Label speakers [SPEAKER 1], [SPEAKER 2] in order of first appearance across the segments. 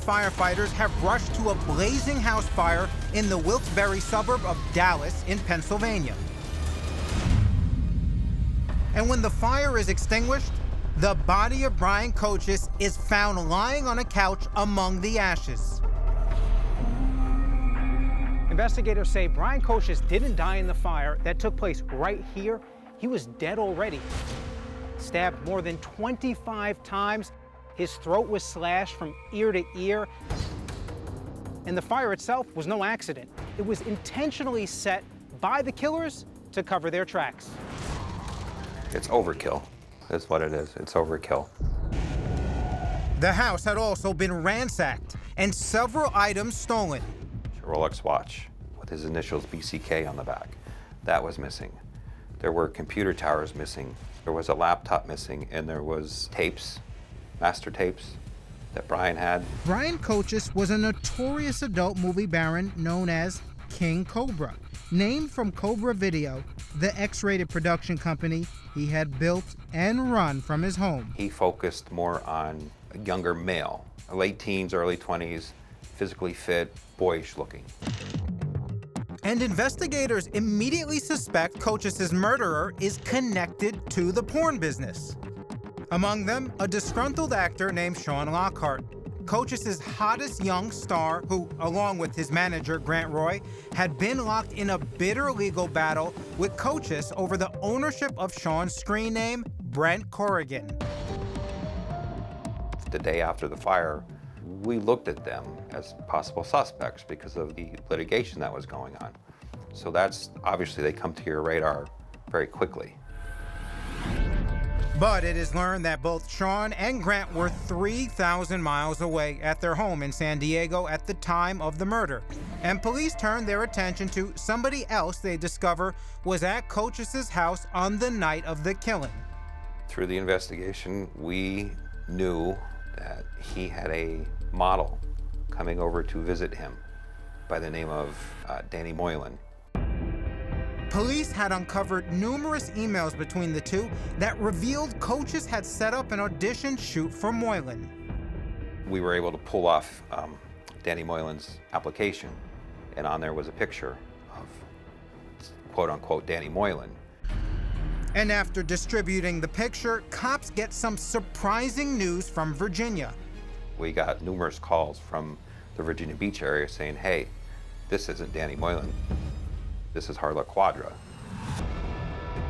[SPEAKER 1] firefighters have rushed to a blazing house fire in the Wilkes-Barre suburb of Dallas in Pennsylvania. And when the fire is extinguished, the body of Brian Cochis is found lying on a couch among the ashes.
[SPEAKER 2] Investigators say Brian Cochis didn't die in the fire that took place right here. He was dead already. Stabbed more than 25 times. His throat was slashed from ear to ear. And the fire itself was no accident. It was intentionally set by the killers to cover their tracks.
[SPEAKER 3] It's overkill. That's what it is. It's overkill.
[SPEAKER 1] The house had also been ransacked and several items stolen.
[SPEAKER 3] A Rolex watch with his initials BCK on the back. That was missing. There were computer towers missing. There was a laptop missing, and there was tapes, master tapes that Brian had.
[SPEAKER 1] Brian Cochis was a notorious adult movie baron known as King Cobra, named from Cobra Video, the X-rated production company he had built and run from his home.
[SPEAKER 3] He focused more on a younger male, late teens, early 20s, physically fit, boyish looking.
[SPEAKER 1] And investigators immediately suspect Cochis' murderer is connected to the porn business. Among them, a disgruntled actor named Sean Lockhart, Cochis' hottest young star who, along with his manager, Grant Roy, had been locked in a bitter legal battle with Cochis over the ownership of Sean's screen name, Brent Corrigan.
[SPEAKER 3] The day after the fire, we looked at them as possible suspects because of the litigation that was going on. So that's, obviously, they come to your radar very quickly.
[SPEAKER 1] But it is learned that both Sean and Grant were 3,000 miles away at their home in San Diego at the time of the murder. And police turned their attention to somebody else they discover was at Cochis' house on the night of the killing.
[SPEAKER 3] Through the investigation, we knew that he had a model coming over to visit him by the name of Danny Moylan.
[SPEAKER 1] Police had uncovered numerous emails between the two that revealed Cochis had set up an audition shoot for Moylan.
[SPEAKER 3] We were able to pull off Danny Moylan's application, and on there was a picture of quote-unquote Danny Moylan.
[SPEAKER 1] And after distributing the picture, cops get some surprising news from Virginia.
[SPEAKER 3] We got numerous calls from the Virginia Beach area saying, hey, this isn't Danny Moylan. This is Harlow Quadra.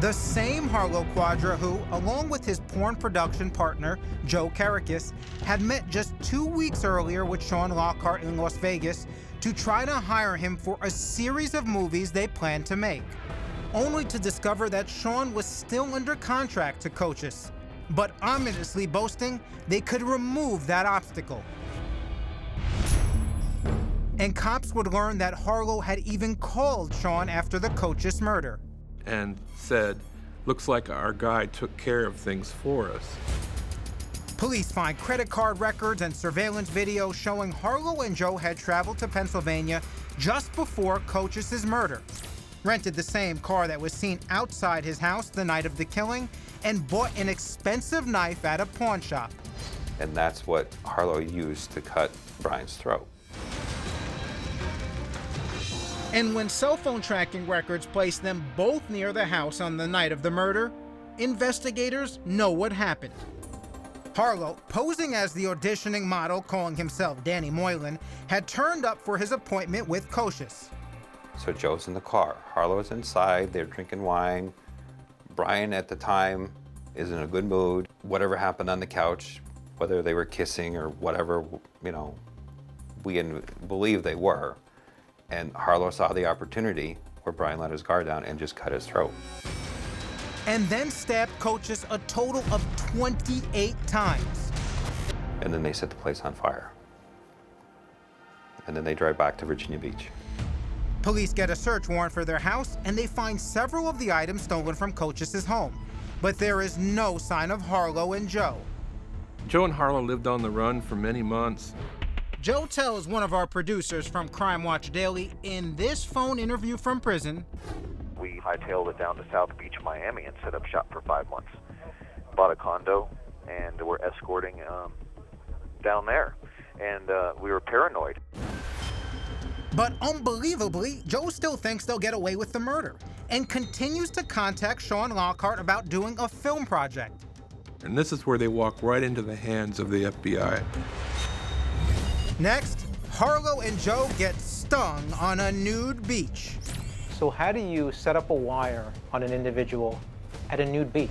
[SPEAKER 1] The same Harlow Quadra who, along with his porn production partner, Joe Karakis, had met just 2 weeks earlier with Sean Lockhart in Las Vegas to try to hire him for a series of movies they planned to make, only to discover that Sean was still under contract to Cochis, but ominously boasting they could remove that obstacle. And cops would learn that Harlow had even called Sean after the Cochis murder.
[SPEAKER 4] And said, looks like our guy took care of things for us.
[SPEAKER 1] Police find credit card records and surveillance video showing Harlow and Joe had traveled to Pennsylvania just before Cochis' murder, rented the same car that was seen outside his house the night of the killing, and bought an expensive knife at a pawn shop.
[SPEAKER 3] And that's what Harlow used to cut Brian's throat.
[SPEAKER 1] And when cell phone tracking records place them both near the house on the night of the murder, investigators know what happened. Harlow, posing as the auditioning model calling himself Danny Moylan, had turned up for his appointment with Cochis.
[SPEAKER 3] So Joe's in the car, Harlow's inside, they're drinking wine. Brian at the time is in a good mood. Whatever happened on the couch, whether they were kissing or whatever, you know, we believe they were. And Harlow saw the opportunity where Brian let his guard down and just cut his throat.
[SPEAKER 1] And then stabbed Cochis a total of 28 times.
[SPEAKER 3] And then they set the place on fire. And then they drive back to Virginia Beach.
[SPEAKER 1] Police get a search warrant for their house, and they find several of the items stolen from Cochis' home. But there is no sign of Harlow and Joe.
[SPEAKER 4] Joe and Harlow lived on the run for many months.
[SPEAKER 1] Joe tells one of our producers from Crime Watch Daily in this phone interview from prison,
[SPEAKER 5] we hightailed it down to South Beach, Miami, and set up shop for 5 months. Bought a condo, and we're escorting down there. and we were paranoid.
[SPEAKER 1] But unbelievably, Joe still thinks they'll get away with the murder and continues to contact Sean Lockhart about doing a film project.
[SPEAKER 4] And this is where they walk right into the hands of the FBI.
[SPEAKER 1] Next, Harlow and Joe get stung on a nude beach.
[SPEAKER 2] So how do you set up a wire on an individual at a nude beach?